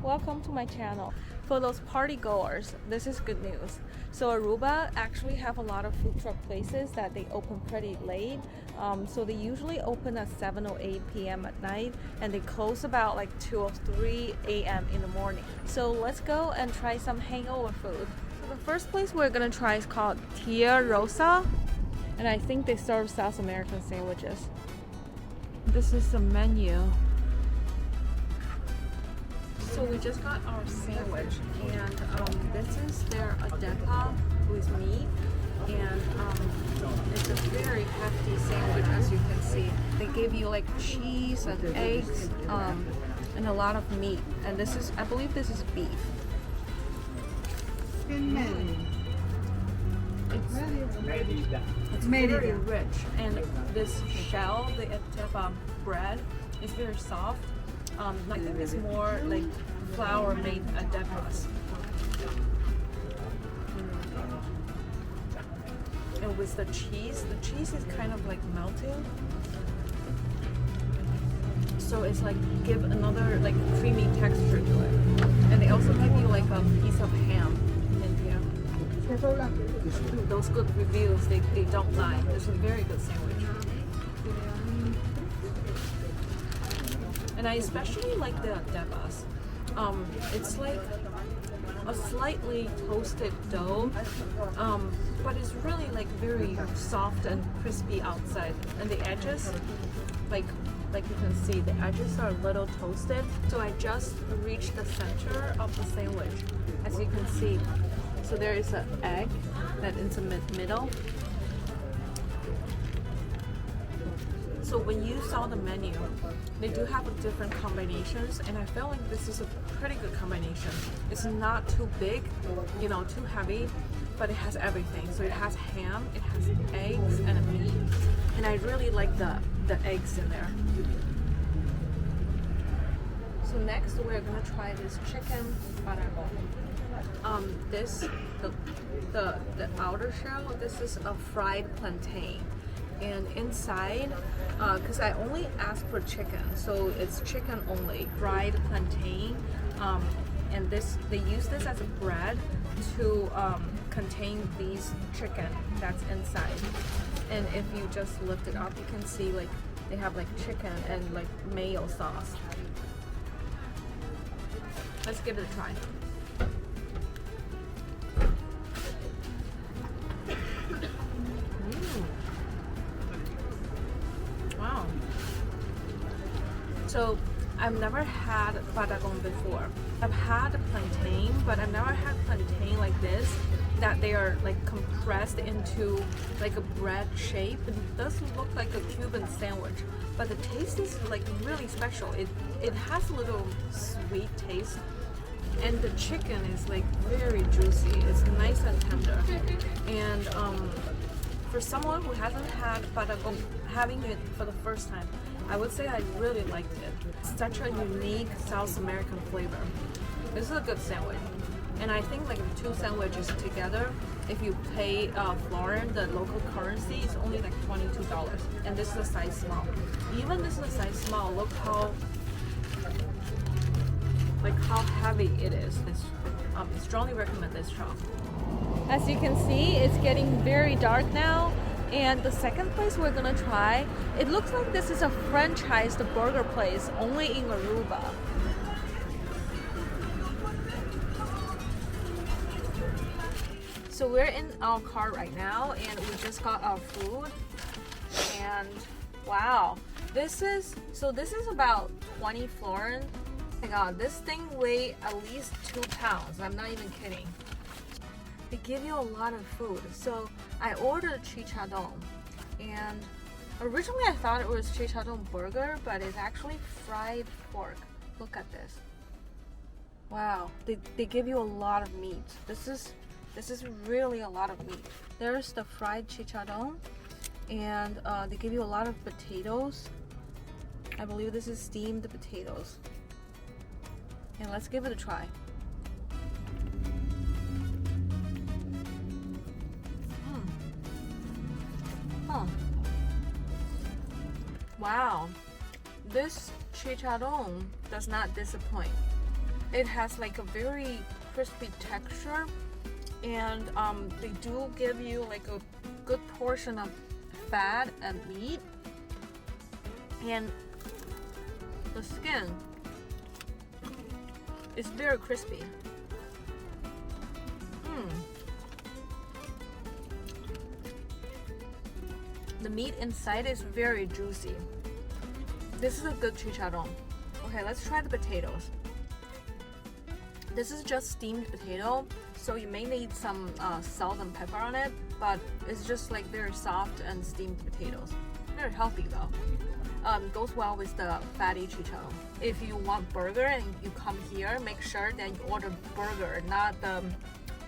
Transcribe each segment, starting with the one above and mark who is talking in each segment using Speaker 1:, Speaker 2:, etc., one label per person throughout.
Speaker 1: welcome to my channel. For those party goers, this is good news. So Aruba actually have a lot of food truck places that they open pretty late. So they usually open at 7 or 8 p.m. at night and they close about like 2 or 3 a.m. in the morning. So let's go and try some hangover food. So the first place we're gonna try is called Tia Rosa, and I think they serve South American sandwiches. This is the menu. So we just got our sandwich, and this is their adepa with meat, and it's a very hefty sandwich, as you can see. They give you like cheese and eggs and a lot of meat, and this is, I believe this is beef. It's very rich, and this shell, the adepa bread, is very soft. I think it's more like flour made adepas. And with the cheese is kind of like melting. So it's like give another like creamy texture to it. And they also give you like a piece of ham in here. Those good reviews, they don't lie. It's a very good sandwich. And I especially like the adepas. It's like a slightly toasted dough, but it's really like very soft and crispy outside. And the edges, like you can see, the edges are a little toasted. So I just reached the center of the sandwich, as you can see. So there is an egg that is in the middle. So when you saw the menu, they do have different combinations, and I feel like this is a pretty good combination. It's not too big, you know, too heavy, but it has everything. So it has ham, it has eggs, and a meat. And I really like the eggs in there. So next we're gonna try this chicken baragong. The outer shell, this is a fried plantain. And inside, because I only asked for chicken, so it's chicken only, fried plantain, and they use this as a bread to contain these chicken that's inside. And if you just lift it up, you can see like they have like chicken and like mayo sauce. Let's give it a try. Wow. So I've never had baragong before. I've had plantain, but I've never had plantain like this, that they are like compressed into like a bread shape. It does look like a Cuban sandwich, but the taste is like really special. It has a little sweet taste, and the chicken is like very juicy. It's nice and tender. And for someone who hasn't had baragong, having it for the first time, I would say I really liked it. It's such a unique South American flavor. This is a good sandwich. And I think like the two sandwiches together, if you pay foreign, the local currency, is only like $22. And this is a size small. Even this is a size small, look how heavy it is. I strongly recommend this shop. As you can see, it's getting very dark now. And the second place we're gonna try, it looks like this is a franchised burger place only in Aruba. So we're in our car right now, and we just got our food. And wow, this is about 20 florins. Oh my god, this thing weighs at least 2 pounds. I'm not even kidding. They give you a lot of food. So I ordered chicharron, and originally I thought it was chicharron burger, but it's actually fried pork. Look at this. Wow, they give you a lot of meat. This is really a lot of meat. There's the fried chicharron, and they give you a lot of potatoes. I believe this is steamed potatoes. And let's give it a try. Wow, this chicharron does not disappoint. it has like a very crispy texture, and they do give you like a good portion of fat and meat, and the skin is very crispy. The meat inside is very juicy. This is a good chicharron. Okay, let's try the potatoes. This is just steamed potato, so you may need some salt and pepper on it, but it's just like very soft and steamed potatoes. Very healthy though. Goes well with the fatty chicharron. If you want burger and you come here, make sure that you order burger, not the,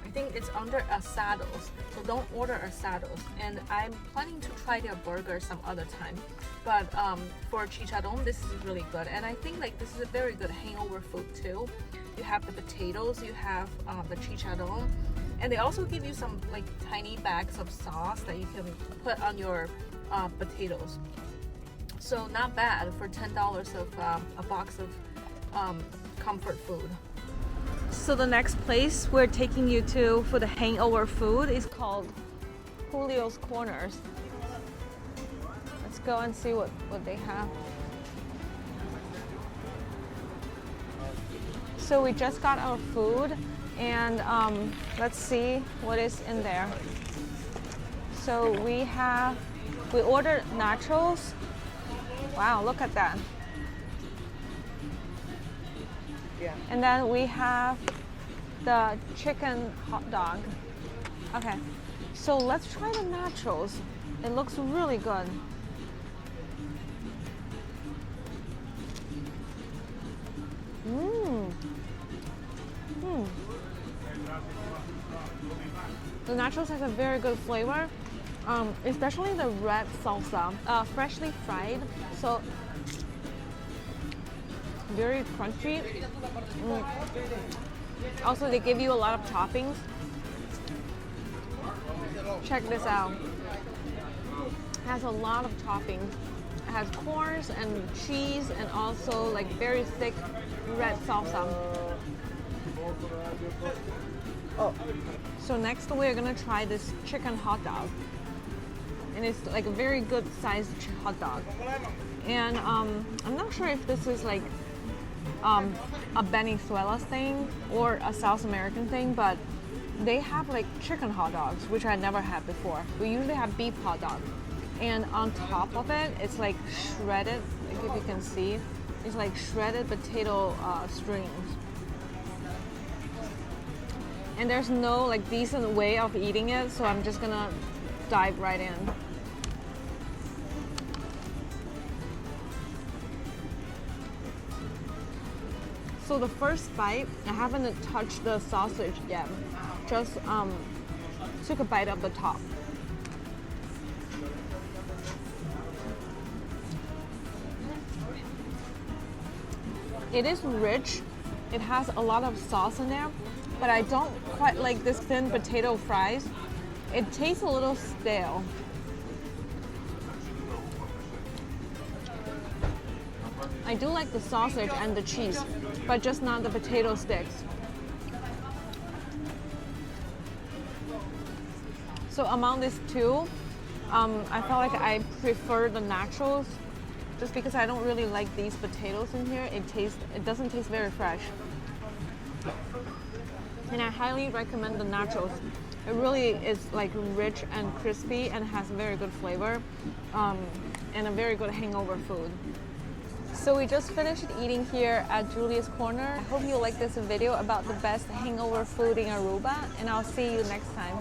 Speaker 1: I think it's under asados, so don't order asados. And I'm planning to try their burger some other time. But for chicharron, this is really good. And I think like this is a very good hangover food too. You have the potatoes, you have the chicharron, and they also give you some like tiny bags of sauce that you can put on your potatoes. So not bad for $10 of a box of comfort food. So the next place we're taking you to for the hangover food is called Julio's Corners. Let's go and see what they have. So we just got our food, and let's see what is in there. So we ordered nachos. Wow, look at that. Yeah. And then we have the chicken hot dog. Okay, so let's try the nachos. It looks really good. The nachos has a very good flavor, especially the red salsa, freshly fried, so very crunchy. Also, they give you a lot of toppings. Check this out. It has a lot of toppings. It has corns and cheese and also like very thick red salsa. So next we're gonna try this chicken hot dog, and it's like a very good sized hot dog. And I'm not sure if this is like a Venezuela thing or a South American thing, but they have like chicken hot dogs, which I never had before. We usually have beef hot dog, and on top of it, it's like shredded. Like if you can see, it's like shredded potato strings. And there's no like decent way of eating it, so I'm just gonna dive right in. So the first bite, I haven't touched the sausage yet. Just took a bite of the top. It is rich. It has a lot of sauce in there, but I don't quite like this thin potato fries. It tastes a little stale. I do like the sausage and the cheese, but just not the potato sticks. So among these two, I felt like I prefer the nachos, just because I don't really like these potatoes in here. It doesn't taste very fresh. And I highly recommend the nachos. It really is like rich and crispy and has very good flavor, and a very good hangover food. So we just finished eating here at Julio's Corner. I hope you like this video about the best hangover food in Aruba, and I'll see you next time.